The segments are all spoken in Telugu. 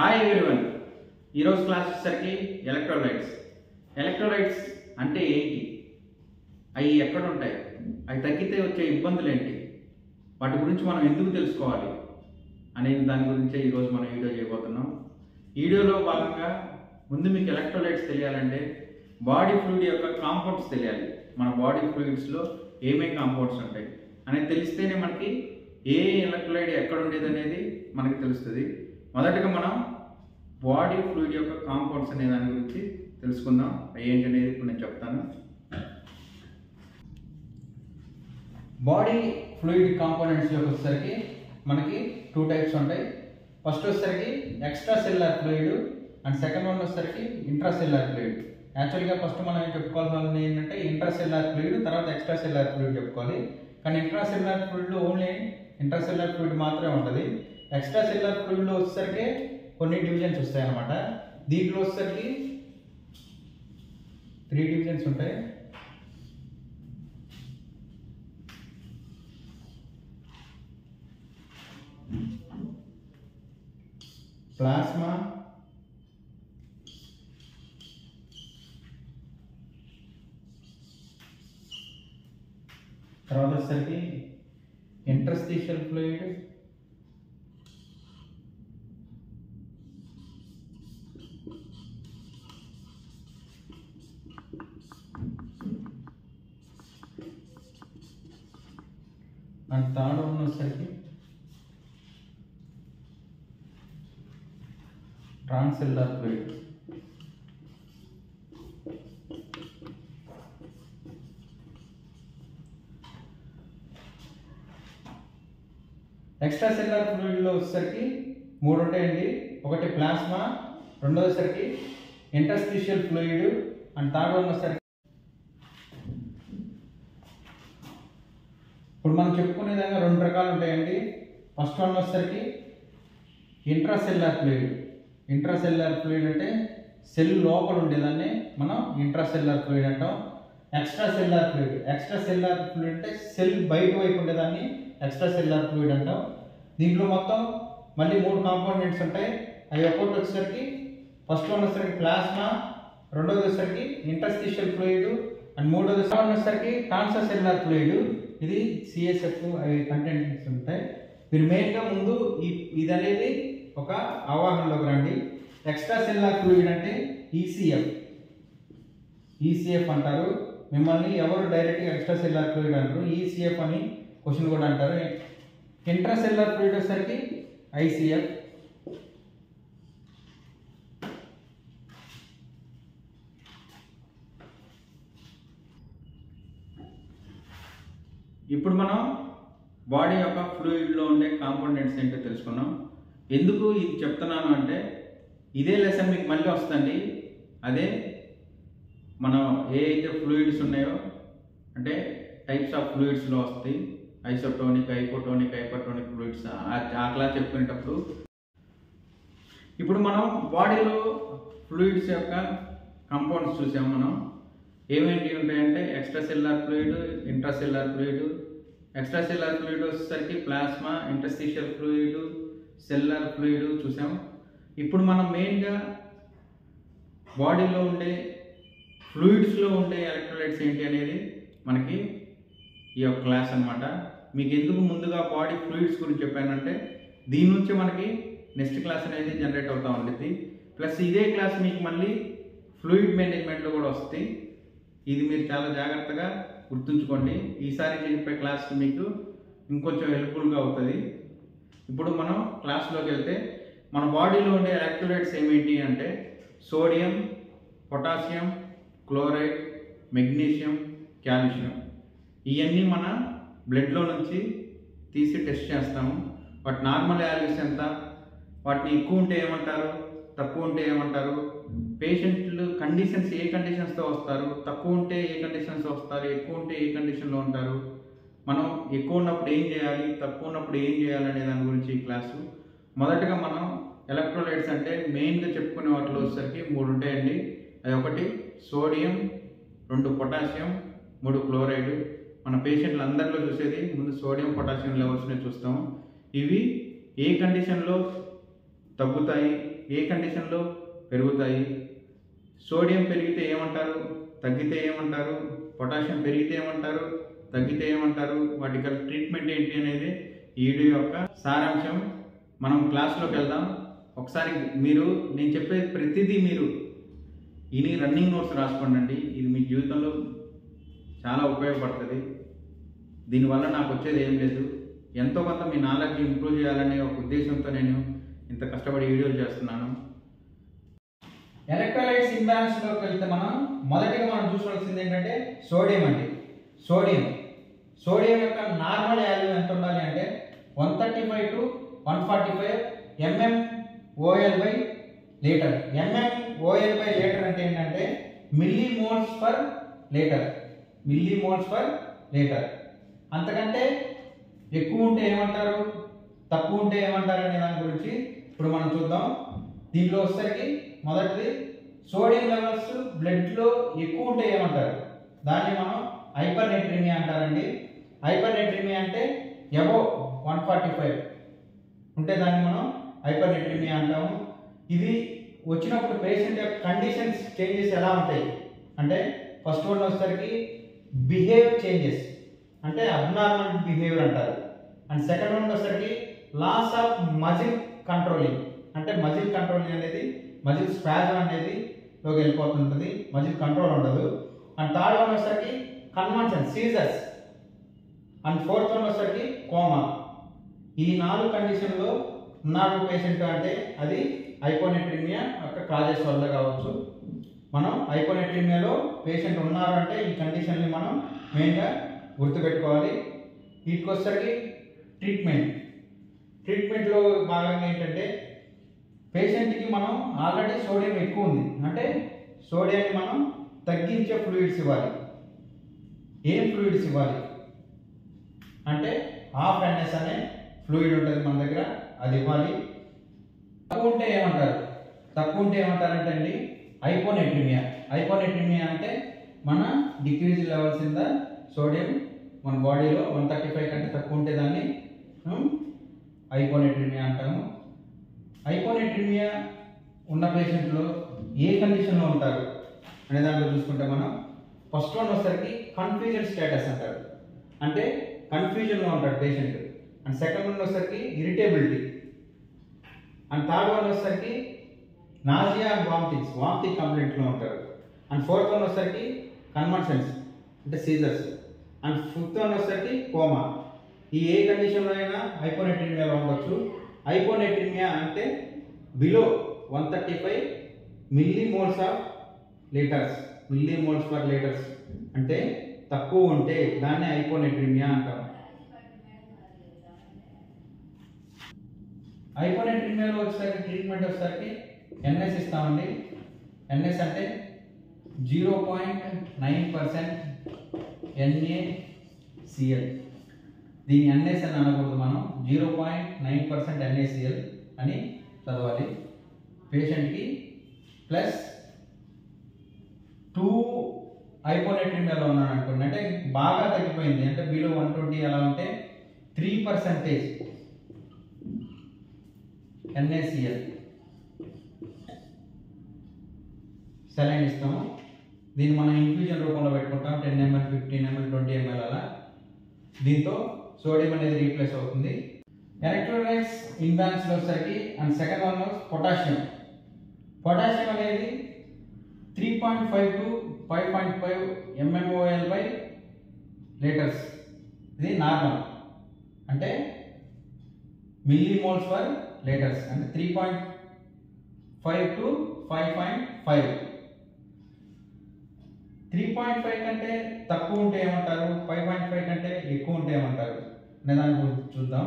Hi everyone. ఈరోజు క్లాస్ వచ్చేసరికి ఎలక్ట్రోలైట్స్ అంటే ఏంటి, అవి ఎక్కడ ఉంటాయి, అవి తగ్గితే వచ్చే ఇబ్బందులు ఏంటి, వాటి గురించి మనం ఎందుకు తెలుసుకోవాలి అనే దాని గురించే ఈరోజు మనం వీడియో చేయబోతున్నాం. వీడియోలో భాగంగా ముందు మీకు ఎలక్ట్రోలైట్స్ తెలియాలంటే బాడీ ఫ్లూయిడ్ యొక్క కాంపౌండ్స్ తెలియాలి. మన బాడీ ఫ్లూయిడ్స్లో ఏమేమి కాంపౌండ్స్ ఉంటాయి అనేది తెలిస్తేనే మనకి ఏ ఎలక్ట్రోలైట్ ఎక్కడ ఉండేది అనేది మనకి తెలుస్తుంది. మొదటగా మనం బాడీ ఫ్లూయిడ్ యొక్క కాంపౌండ్స్ అనే దాని గురించి తెలుసుకుందాం. ఏంటి అనేది ఇప్పుడు నేను చెప్తాను. బాడీ ఫ్లూయిడ్ కాంపోనెంట్స్ యొక్క వచ్చేసరికి మనకి 2 టైప్స్ ఉంటాయి. ఫస్ట్ వచ్చేసరికి extra cellular fluid and second one వచ్చేసరికి ఇంట్రా సెల్యులార్ ఫ్లూయిడ్. యాక్చువల్గా ఫస్ట్ మనం ఏం చెప్పుకోవాల్సింది ఏంటంటే ఇంట్రా సెల్యులార్ ఫ్లూయిడ్, తర్వాత ఎక్స్ట్రా సెల్యులార్ ఫ్లూయిడ్ చెప్పుకోవాలి. కానీ ఇంట్రా సెల్యులార్ ఫ్లూయిడ్లో ఓన్లీ ఇంట్రా సెల్యులార్ ఫ్లూయిడ్ మాత్రమే ఉంటుంది. ఎక్స్ట్రా సెల్యులార్ ఫ్లూయిడ్లో వచ్చేసరికి కొన్ని డివిజన్స్ వస్తాయి అన్నమాట. దీంట్లో వచ్చేసరికి 3 డివిజన్స్ ఉంటాయి. ప్లాస్మా, తర్వాత వచ్చేసరికి interstitial fluid, and third one వచ్చేసరికి ట్రాన్సెల్యులార్ ఫ్లూయిడ్. ఎక్స్ట్రా సెల్యులార్ ఫ్లూయిడ్లో వచ్చేసరికి 3 ఉంటాయండి. ఒకటి ప్లాస్మా, రెండోది వచ్చేసరికి interstitial fluid and third one వచ్చేసరికి ఇప్పుడు మనం చెప్పుకునే విధంగా 2 రకాలు ఉంటాయండి. ఫస్ట్ వన్ వచ్చేసరికి ఇంట్రాసెల్యులార్ ఫ్లూయిడ్. ఇంట్రాసెల్యులార్ ఫ్లూయిడ్ అంటే సెల్ లోపల ఉండేదాన్ని మనం ఇంట్రాసెల్యులార్ ఫ్లూయిడ్ అంటాం. ఎక్స్ట్రా సెల్యులార్ ఫ్లూయిడ్ అంటే సెల్ బయట వైపు ఉండేదాన్ని ఎక్స్ట్రా సెల్యులార్ ఫ్లూయిడ్ అంటాం. దీంట్లో మొత్తం మళ్ళీ 3 కాంపోనెంట్స్ ఉంటాయి. అవి ఒక్కొక్కటి వచ్చేసరికి ఫస్ట్ వన్ వచ్చేసరికి ప్లాస్మా, రెండోది వచ్చేసరికి ఇంటర్స్టిషియల్ ఫ్లూయిడ్ అండ్ మూడోది వచ్చేసరికి ట్రాన్సెల్యులార్ ఫ్లూయిడ్. ఇది సిఎస్ఎఫ్ అవి కంటెంట్స్ ఉంటాయి. మీరు మెయిన్గా ముందు ఇది అనేది ఒక అవగాహనలోకి రండి. ఎక్స్ట్రా సెల్యులార్ ఫ్లూయిడ్ అంటే ఈసీఎఫ్ అంటారు. మిమ్మల్ని ఎవరు డైరెక్ట్గా ఎక్స్ట్రా సెల్యులార్ ఫ్లూయిడ్ అంటారు, ఈసీఎఫ్ అని క్వశ్చన్ కూడా అంటారు. ఇంట్రా సెల్యులార్ ఫ్లూయిడ్ వచ్చేసరికి ఐసీఎఫ్. ఇప్పుడు మనం బాడీ యొక్క ఫ్లూయిడ్లో ఉండే కాంపోనెంట్స్ ఏంటో తెలుసుకున్నాం. ఎందుకు ఇది చెప్తున్నాను అంటే ఇదే లెసన్ మీకు మళ్ళీ వస్తుంది. అదే మనం ఏ అయితే ఫ్లూయిడ్స్ ఉన్నాయో అంటే టైప్స్ ఆఫ్ ఫ్లూయిడ్స్లో వస్తాయి. ఐసోటోనిక్, హైపోటోనిక్, హైపర్టోనిక్ ఫ్లూయిడ్స్ ఆ క్లాస్ చెప్పుకునేటప్పుడు ఇప్పుడు మనం బాడీలో ఫ్లూయిడ్స్ యొక్క కాంపౌండ్స్ చూసాము. మనం ఏమేంటి ఉంటాయంటే extra cellular fluid, intra cellular fluid. Extra cellular fluid వచ్చేసరికి plasma, interstitial fluid, cellular fluid చూసాం. ఇప్పుడు మనం మెయిన్గా బాడీలో ఉండే ఫ్లూయిడ్స్లో ఉండే ఎలక్ట్రోలైట్స్ ఏంటి అనేది మనకి ఈ యొక్క క్లాస్ అనమాట. మీకు ఎందుకు ముందుగా బాడీ ఫ్లూయిడ్స్ గురించి చెప్పానంటే దీని నుంచి మనకి నెక్స్ట్ క్లాస్ అనేది జనరేట్ అవుతూ ఉంటుంది. ప్లస్ ఇదే క్లాస్ మీకు మళ్ళీ ఫ్లూయిడ్ మేనేజ్మెంట్లో కూడా వస్తుంది. ఇది మీరు చాలా జాగ్రత్తగా గుర్తుంచుకోండి. ఈసారి చెప్పే క్లాస్ మీకు ఇంకొంచెం హెల్ప్ఫుల్గా అవుతుంది. ఇప్పుడు మనం క్లాస్లోకి వెళ్తే మన బాడీలో ఉండే ఎలక్ట్రోలైట్స్ ఏమేంటి అంటే sodium, potassium, chloride, magnesium, calcium. ఇవన్నీ మన బ్లడ్లో నుంచి తీసి టెస్ట్ చేస్తాము. వాటి నార్మల్ వాల్యూస్ ఎంత, వాటిని ఎక్కువ ఉంటే ఏమంటారు, తక్కువ ఉంటే ఏమంటారు, పేషెంట్లు కండిషన్స్ ఏ కండిషన్స్తో వస్తారు, తక్కువ ఉంటే ఏ కండిషన్స్ వస్తారు, ఎక్కువ ఉంటే ఏ కండిషన్లో ఉంటారు, మనం ఎక్కువ ఉన్నప్పుడు ఏం చేయాలి, తక్కువ ఉన్నప్పుడు ఏం చేయాలి అనే దాని గురించి ఈ క్లాసు. మొదటగా మనం ఎలక్ట్రోలైట్స్ అంటే మెయిన్గా చెప్పుకునే వాటిలో వచ్చేసరికి 3 ఉంటాయండి. అది ఒకటి సోడియం, 2 పొటాషియం, 3 క్లోరైడ్. మన పేషెంట్లు అందరిలో చూసేది ముందు సోడియం పొటాషియం లెవెల్స్ని చూస్తాము. ఇవి ఏ కండిషన్లో తగ్గుతాయి, ఏ కండిషన్లో పెరుగుతాయి, సోడియం పెరిగితే ఏమంటారు, తగ్గితే ఏమంటారు, పొటాషియం పెరిగితే ఏమంటారు, తగ్గితే ఏమంటారు, వాటి గల ట్రీట్మెంట్ ఏంటి అనేది ఈ వీడియో యొక్క సారాంశం. మనం క్లాస్లోకి వెళ్దాం. ఒకసారి మీరు నేను చెప్పే ప్రతిదీ మీరు ఇని రన్నింగ్ నోట్స్ రాసుకోండి. ఇది మీ జీవితంలో చాలా ఉపయోగపడుతుంది. దీనివల్ల నాకు వచ్చేది ఏం లేదు, ఎంతో కొంత మీ నాలెడ్జ్ ఇంప్రూవ్ చేయాలనే ఒక ఉద్దేశంతో నేను ఇంత కష్టపడి వీడియోలు చేస్తున్నాను. ఎలక్ట్రోలైట్స్ ఇంబ్యాలెన్స్లోకి వెళ్తే మొదటిగా మనం చూసుకోవాల్సింది ఏంటంటే సోడియం అండి. సోడియం యొక్క నార్మల్ వాల్యూ ఎంత ఉండాలి అంటే 135 to 145 mmol/లీటర్. mmol/లీటర్ అంటే ఏంటంటే మిల్లీమోల్స్/లీటర్. అంతకంటే ఎక్కువ ఉంటే ఏమంటారు, తక్కువ ఉంటే ఏమంటారు అనే దాని గురించి ఇప్పుడు మనం చూద్దాం. దీంట్లో వచ్చేసరికి మొదటిది సోడియం లెవెల్స్ బ్లడ్లో ఎక్కువ ఉంటే ఏమంటారు, దాన్ని మనం హైపర్నేట్రిమియా అంటారండి. హైపర్నేట్రిమియా అంటే అబోవ్ 145 ఉంటే దాన్ని మనం హైపర్నేట్రిమియా అంటాము. ఇది వచ్చినప్పుడు పేషెంట్ యొక్క కండిషన్స్ చేంజెస్ ఎలా ఉంటాయి అంటే ఫస్ట్ వన్ వచ్చేసరికి బిహేవ్ చేంజెస్ అంటే అబ్నార్మల్ బిహేవియర్ అంటారు. అండ్ సెకండ్ వన్ వచ్చేసరికి లాస్ ఆఫ్ మజిల్ కంట్రోలింగ్ అంటే మజిల్ కంట్రోలింగ్ అనేది మజిల్ స్పాజమ్ అనేది లోకి వెళ్ళిపోతుంటుంది, మజిల్ కంట్రోల్ ఉండదు. అండ్ థర్డ్ వన్ వచ్చేసరికి convulsion seizures. And fourth one వచ్చేసరికి కోమా. ఈ 4 కండిషన్లో ఉన్నాడు పేషెంట్ అంటే అది హైపోనేట్రిమియా యొక్క కాజెస్ వల్ల కావచ్చు. మనం హైపోనేట్రిమియాలో పేషెంట్ ఉన్నారు అంటే ఈ కండిషన్ని మనం మెయిన్గా గుర్తుపెట్టుకోవాలి. వీటికి వచ్చేసరికి ట్రీట్మెంట్లో భాగంగా ఏంటంటే పేషెంట్కి మనం ఆల్రెడీ సోడియం ఎక్కువ ఉంది అంటే సోడియాన్ని మనం తగ్గించే ఫ్లూయిడ్స్ ఇవ్వాలి. ఏం ఫ్లూయిడ్స్ ఇవ్వాలి అంటే హాఫ్ NS అనే ఫ్లూయిడ్ ఉంటుంది మన దగ్గర, అది ఇవ్వాలి. తక్కువ ఉంటే ఏమంటారంటే అండి హైపోనేట్రిమియా అంటే మన decrease levels in the sodium మన బాడీలో 135 కంటే తక్కువ ఉంటే దాన్ని హైపోనేట్రిమియా అంటాము. హైపోనేట్రిమియా ఉన్న పేషెంట్లో ఏ కండిషన్లో ఉంటారు అనే దాంట్లో చూసుకుంటే మనం ఫస్ట్ వన్ వచ్చేసరికి కన్ఫ్యూజన్ స్టేటస్ అంటారు అంటే కన్ఫ్యూజన్లో ఉంటాడు పేషెంట్. అండ్ సెకండ్ వన్ వచ్చేసరికి ఇరిటేబిలిటీ. అండ్ థర్డ్ వన్ వచ్చేసరికి నాజియా అండ్ వామిటింగ్ కంప్లైంట్లో ఉంటారు. అండ్ ఫోర్త్ వన్ వచ్చేసరికి కన్వల్షన్స్ అంటే సీజర్స్. అండ్ ఫిఫ్త్ వన్ వచ్చేసరికి కోమా. ఈ ఏ కండిషన్లో అయినా హైపోనేట్రిమియాలో ఉండొచ్చు. హైపోనేట్రిమియా అంటే బిలో 135 మిల్లీమోల్స్/లీటర్స్ అంటే తక్కువ ఉంటే దాన్ని హైపోనేట్రిమియా అంటాం. హైపోనేట్రిమియాలో వచ్చేసరికి ట్రీట్మెంట్ వచ్చేసరికి NS ఇస్తామండి. NS అంటే 0.9% NaCl. దీని NS అని అనకూడదు, మనం 0.9% NaCl అని చదవాలి. పేషెంట్కి ప్లస్ 2 హైపోనేట్రిమియాలో ఉన్నాడు అనుకోండి అంటే బాగా తగ్గిపోయింది అంటే బిలో 120 అలా ఉంటే 3% NaCl సెలైన్ ఇస్తాము. దీన్ని మనం ఇన్ఫ్యూజన్ రూపంలో పెట్టుకుంటాం 10 ml 15 ml 20 ml అలా. దీంతో సోడియం అనేది రీప్లేస్ అవుతుంది. ఎలక్ట్రోలైట్స్ ఇంబ్యాలెన్స్లో వచ్చేసరికి అండ్ సెకండ్ వన్ పొటాషియం అనేది 3.5 to 5.5 mmol/లీటర్స్. ఇది నార్మల్ అంటే మిల్లీమోల్స్/లీటర్స్ అంటే 3.5 to 5.5. 3.5 కంటే తక్కువ ఉంటే ఏమంటారు, 5.5 కంటే ఎక్కువ ఉంటే ఏమంటారు అనే దాని గురించి చూద్దాం.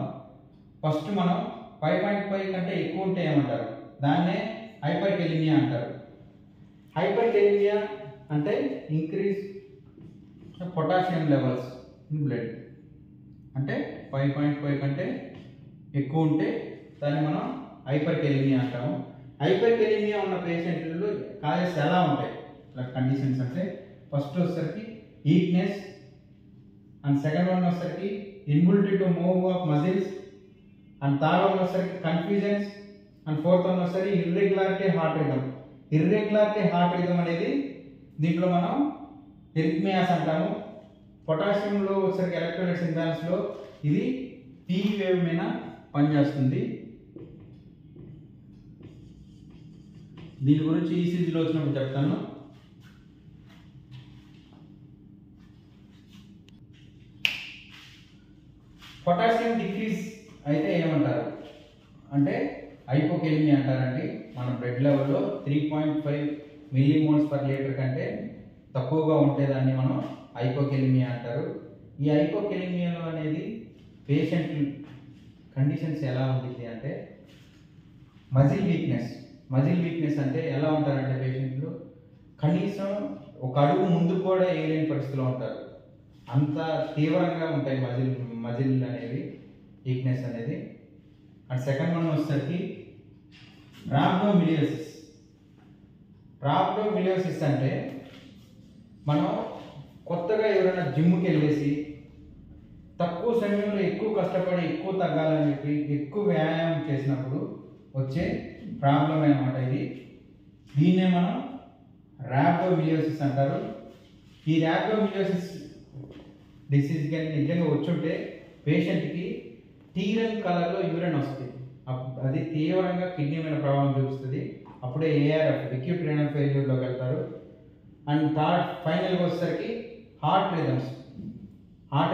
ఫస్ట్ మనం 5.5 కంటే ఎక్కువ ఉంటే ఏమంటారు, దాన్నే హైపర్కెలిమియా అంటారు. హైపర్కెలిమియా అంటే increase potassium levels in blood అంటే 5.5 కంటే ఎక్కువ ఉంటే దాన్ని మనం హైపర్కెలిమియా అంటాము. హైపర్కెలిమియా ఉన్న పేషెంట్లు కాజెస్ ఎలా ఉంటాయి కండిషన్స్ అంటే ఫస్ట్ వచ్చేసరికి వీక్నెస్. అండ్ సెకండ్ వన్ వచ్చేసరికి inability to move of muscles. And third one వచ్చేసరికి కన్ఫ్యూజన్స్ అండ్ ఫోర్త్ వన్ వచ్చేసరికి irregularity heart rhythm. Irregularity heart rhythm అనేది దీంట్లో మనం ఎరిథ్మియాస్ అంటాము. పొటాషియంలో వచ్చేసరికి ఎలక్ట్రోలైట్స్ ఇంబ్యాలెన్స్లో ఇది టీ వేవ్ మీద పనిచేస్తుంది. దీని గురించి ఈసీజీలో వచ్చినప్పుడు చెప్తాను. పొటాషియం డిక్రీజ్ అయితే ఏమంటారు అంటే హైపోకెలిమియా అంటారండి. మన బ్లడ్ లెవెల్లో 3.5 మిల్లీమోల్స్ పర్ లీటర్ కంటే తక్కువగా ఉంటే దాన్ని మనం హైపోకెలిమియా అంటారు. ఈ హైపోకెలిమియాలో అనేది పేషెంట్ కండిషన్స్ ఎలా ఉంటుంది అంటే మజిల్ వీక్నెస్ అంటే ఎలా ఉంటారంటే పేషెంట్లు కనీసం ఒక అడుగు ముందు కూడా వేయలేని పరిస్థితిలో ఉంటారు. అంత తీవ్రంగా ఉంటాయి మజిల్ అనేవి వీక్నెస్ అనేది. అండ్ సెకండ్ వన్ వచ్చేసరికి రాబ్డోమిలియోసిస్ అంటే మనం కొత్తగా ఎవరైనా జిమ్కి వెళ్ళేసి తక్కువ సమయంలో ఎక్కువ కష్టపడి ఎక్కువ తగ్గాలని చెప్పి ఎక్కువ వ్యాయామం చేసినప్పుడు వచ్చే ప్రాబ్లం అన్నమాట ఇది. దీన్నే మనం రాబ్డోమిలియోసిస్ అంటారు. ఈ రాబ్డోమిలియోసిస్ డిసీజ్ కానీ నిజంగా వచ్చుంటే పేషెంట్కి టీరల్ కలర్లో యూరిన్ వస్తుంది. అది తీవ్రంగా కిడ్నీ మీద ప్రభావం చూపిస్తుంది. అప్పుడే ఏఆర్ఎఫ్ అక్యూట్ రీనల్ ఫెయిల్యూర్లోకి వెళ్తారు. అండ్ ఫైనల్గా వచ్చేసరికి హార్ట్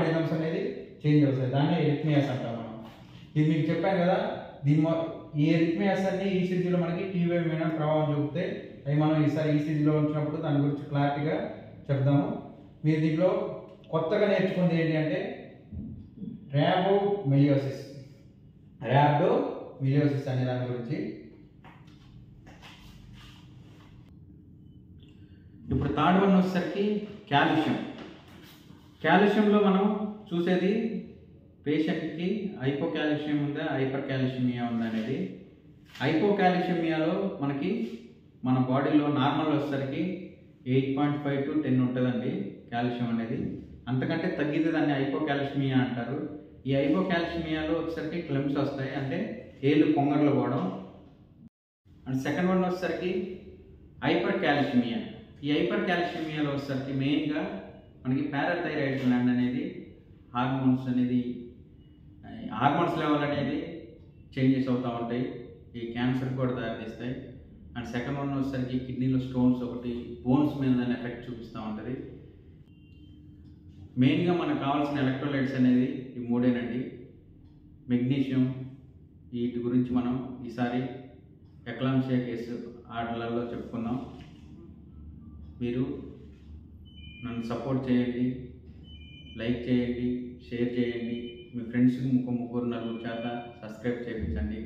రిథమ్స్ అనేది చేంజ్ అవుతుంది. దాన్ని ఎరిథ్మియాస్ అంటాం మనం. ఇది మీకు చెప్పాను కదా. ఈ ఎరిథ్మియాస్ అన్ని ఈసీజీలో మనకి టీవీ మీద ప్రభావం చూపుతాయి. అవి మనం ఈసారి ఈసీజీలో ఉంచినప్పుడు దాని గురించి క్లారిటీగా చెప్దాము. మీరు దీంట్లో కొత్తగా నేర్చుకుంది ఏంటి అంటే ర్యాబ్డోమిలియోసిస్ అనే దాని గురించి. ఇప్పుడు థర్డ్ వన్ వచ్చేసరికి కాల్షియంలో మనం చూసేది పేషెంట్కి హైపోకాల్షియం ఉందా హైపర్ కాల్షియమియా ఉందా అనేది. హైపోకాల్షియమియాలో మనకి మన బాడీలో నార్మల్ వచ్చేసరికి 8.5 to 10 ఉంటుందండి కాల్షియం అనేది. అంతకంటే తగ్గితే దాన్ని హైపోకాల్షియమియా అంటారు. ఈ హైపోకాల్షియమియాలో వచ్చేసరికి క్లెమ్స్ వస్తాయి, అంటే ఏళ్ళు పొంగర్లు పోవడం. అండ్ సెకండ్ వన్ వచ్చేసరికి హైపర్ కాల్షియమియా. ఈ హైపర్ కాల్షియమియాలో వచ్చేసరికి మెయిన్గా మనకి పారాథైరాయిడ్ గ్లాండ్ అనేది హార్మోన్స్ లెవెల్ అనేది చేంజెస్ అవుతూ ఉంటాయి. ఈ క్యాన్సర్ కూడా దారితీస్తాయి. అండ్ సెకండ్ వన్ వచ్చేసరికి కిడ్నీలో స్టోన్స్ ఒకటి బోన్స్ మీద దాన్ని ఎఫెక్ట్ చూపిస్తూ ఉంటుంది. మెయిన్గా మనకు కావాల్సిన ఎలక్ట్రోలైట్స్ అనేది ఈ మూడేనండి. మెగ్నీషియం, వీటి గురించి మనం ఈసారి ఎక్లాంసియా కేసు ఆటలలో చెప్పుకున్నాం. మీరు నన్ను సపోర్ట్ చేయండి, లైక్ చేయండి, షేర్ చేయండి, మీ ఫ్రెండ్స్కి ముగ్గురు నలుగురు చేత సబ్స్క్రైబ్ చేయించండి.